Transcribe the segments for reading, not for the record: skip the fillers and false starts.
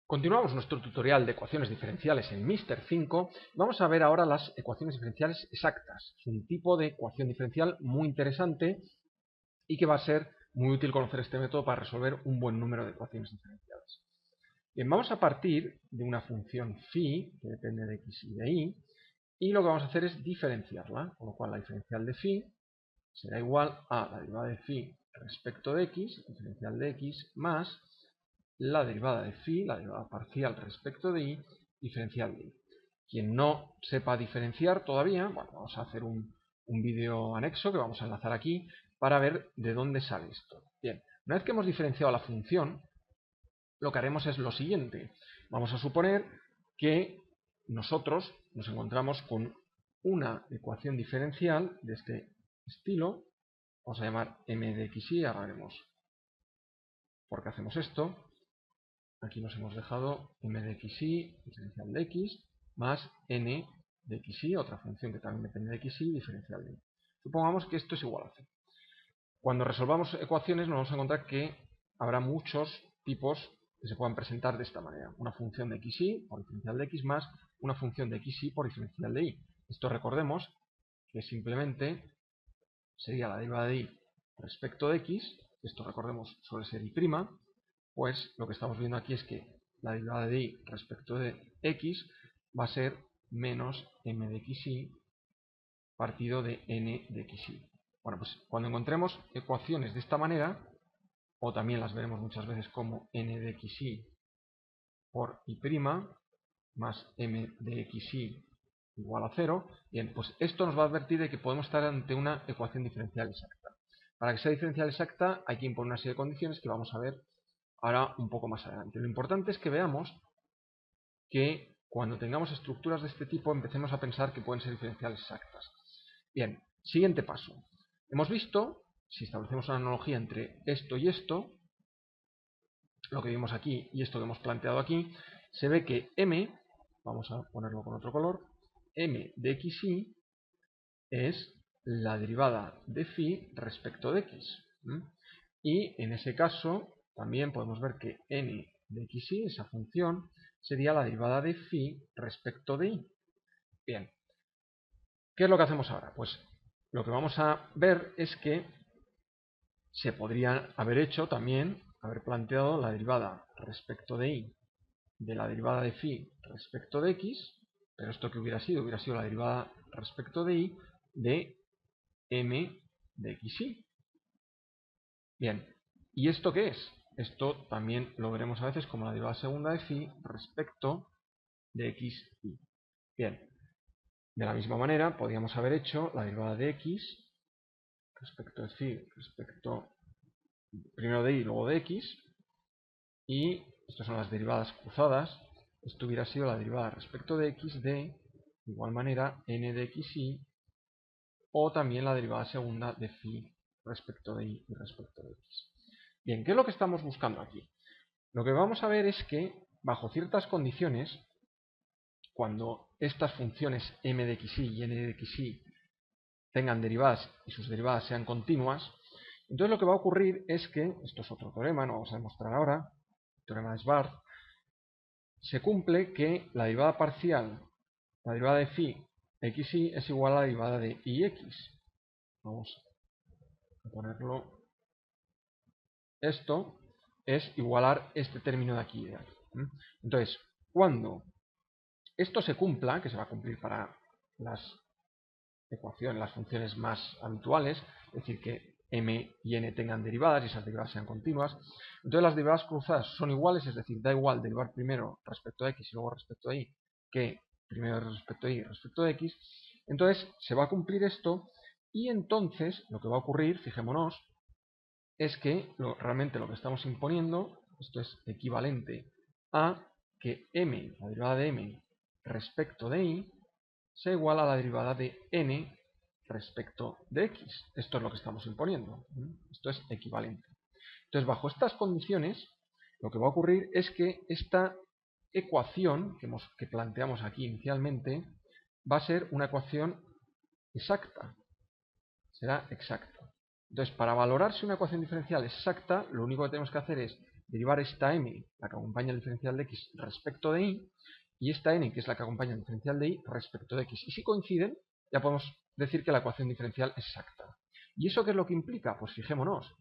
Continuamos nuestro tutorial de ecuaciones diferenciales en Mister 5. Vamos a ver ahora las ecuaciones diferenciales exactas. Es un tipo de ecuación diferencial muy interesante y que va a ser muy útil conocer este método para resolver un buen número de ecuaciones diferenciales. Bien, vamos a partir de una función phi que depende de x y de y, y lo que vamos a hacer es diferenciarla, con lo cual la diferencial de phi será igual a la derivada de phi respecto de x, diferencial de x, más la derivada de phi, la derivada parcial respecto de y, diferencial de y. Quien no sepa diferenciar todavía, bueno, vamos a hacer un vídeo anexo que vamos a enlazar aquí para ver de dónde sale esto. Bien, una vez que hemos diferenciado la función, lo que haremos es lo siguiente. Vamos a suponer que nosotros nos encontramos con una ecuación diferencial de este estilo. Vamos a llamar m de xy, ahora veremos por qué hacemos esto. Aquí nos hemos dejado m de xy, diferencial de x, más n de xy, otra función que también depende de xy, diferencial de y. Supongamos que esto es igual a 0. Cuando resolvamos ecuaciones nos vamos a encontrar que habrá muchos tipos que se puedan presentar de esta manera. Una función de xy por diferencial de x más una función de xy por diferencial de y. Esto recordemos que simplemente sería la derivada de y respecto de x. Esto recordemos suele ser y'. Pues lo que estamos viendo aquí es que la derivada de y respecto de x va a ser menos m de xy partido de n de xy. Bueno, pues cuando encontremos ecuaciones de esta manera, o también las veremos muchas veces como n de xy por y' más m de xy igual a 0, bien, pues esto nos va a advertir de que podemos estar ante una ecuación diferencial exacta. Para que sea diferencial exacta hay que imponer una serie de condiciones que vamos a ver ahora un poco más adelante. Lo importante es que veamos que cuando tengamos estructuras de este tipo empecemos a pensar que pueden ser diferenciales exactas. Bien, siguiente paso. Hemos visto, si establecemos una analogía entre esto y esto, lo que vimos aquí y esto que hemos planteado aquí, se ve que m, vamos a ponerlo con otro color, m de xy es la derivada de phi respecto de x. Y en ese caso también podemos ver que n de xy, esa función, sería la derivada de phi respecto de y. Bien, ¿qué es lo que hacemos ahora? Pues lo que vamos a ver es que se podría haber hecho también, haber planteado la derivada respecto de y de la derivada de phi respecto de x, pero esto que hubiera sido la derivada respecto de y de m de xy. Bien, ¿y esto qué es? Esto también lo veremos a veces como la derivada segunda de phi respecto de xy. Bien, de la misma manera podríamos haber hecho la derivada de x respecto de phi respecto primero de y y luego de x, y estas son las derivadas cruzadas. Esto hubiera sido la derivada respecto de x de igual manera n de xy, o también la derivada segunda de phi respecto de y respecto de x. Bien, ¿qué es lo que estamos buscando aquí? Lo que vamos a ver es que bajo ciertas condiciones, cuando estas funciones m de xy y n de xy tengan derivadas y sus derivadas sean continuas, entonces lo que va a ocurrir es que, esto es otro teorema, no vamos a demostrar ahora, el teorema de Schwarz, se cumple que la derivada parcial, la derivada de phi xy es igual a la derivada de ix. Vamos a ponerlo. Esto es igualar este término de aquí y de aquí. Entonces, cuando esto se cumpla, que se va a cumplir para las ecuaciones, las funciones más habituales, es decir, que m y n tengan derivadas y esas derivadas sean continuas, entonces las derivadas cruzadas son iguales, es decir, da igual derivar primero respecto a x y luego respecto a y que primero respecto a y y respecto a x. Entonces se va a cumplir esto y entonces lo que va a ocurrir, fijémonos, es que realmente lo que estamos imponiendo, esto es equivalente a que m, la derivada de m respecto de y, sea igual a la derivada de n respecto de x. Esto es lo que estamos imponiendo. Esto es equivalente. Entonces, bajo estas condiciones, lo que va a ocurrir es que esta ecuación que planteamos aquí inicialmente va a ser una ecuación exacta. Será exacta. Entonces, para valorar si una ecuación diferencial es exacta, lo único que tenemos que hacer es derivar esta m, la que acompaña el diferencial de x, respecto de y, y esta n, que es la que acompaña el diferencial de y, respecto de x. Y si coinciden, ya podemos decir que la ecuación diferencial es exacta. ¿Y eso qué es lo que implica? Pues fijémonos.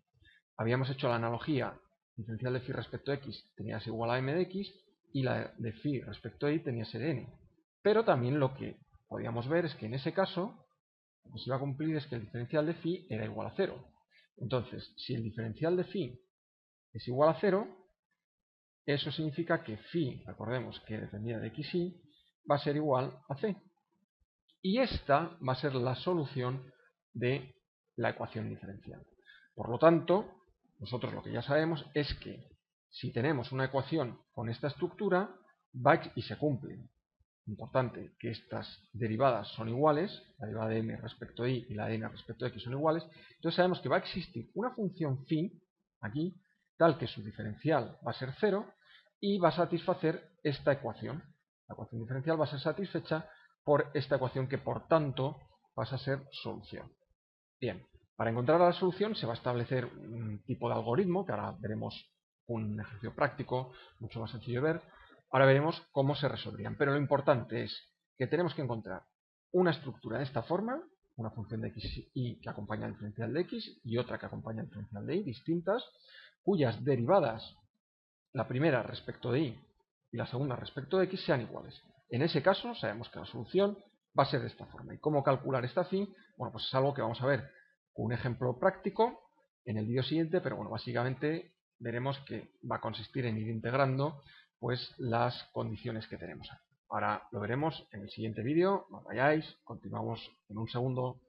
Habíamos hecho la analogía, diferencial de phi respecto a x tenía que ser igual a m de x, y la de phi respecto a y tenía que ser n. Pero también lo que podíamos ver es que en ese caso, lo que se iba a cumplir es que el diferencial de phi era igual a 0. Entonces, si el diferencial de phi es igual a 0, eso significa que phi, recordemos que dependía de x y, va a ser igual a c. Y esta va a ser la solución de la ecuación diferencial. Por lo tanto, nosotros lo que ya sabemos es que si tenemos una ecuación con esta estructura, va y se cumple. Importante que estas derivadas son iguales, la derivada de m respecto a y la de n respecto a x son iguales, entonces sabemos que va a existir una función phi, aquí, tal que su diferencial va a ser 0 y va a satisfacer esta ecuación. La ecuación diferencial va a ser satisfecha por esta ecuación que por tanto pasa a ser solución. Bien, para encontrar la solución se va a establecer un tipo de algoritmo, que ahora veremos un ejercicio práctico mucho más sencillo de ver. Ahora veremos cómo se resolverían, pero lo importante es que tenemos que encontrar una estructura de esta forma, una función de x y que acompaña al diferencial de x y otra que acompaña al diferencial de y, distintas, cuyas derivadas, la primera respecto de y y la segunda respecto de x, sean iguales. En ese caso sabemos que la solución va a ser de esta forma. ¿Y cómo calcular esta phi? Bueno, pues es algo que vamos a ver con un ejemplo práctico en el vídeo siguiente, pero bueno, básicamente veremos que va a consistir en ir integrando pues las condiciones que tenemos aquí. Ahora lo veremos en el siguiente vídeo, no vayáis, continuamos en un segundo.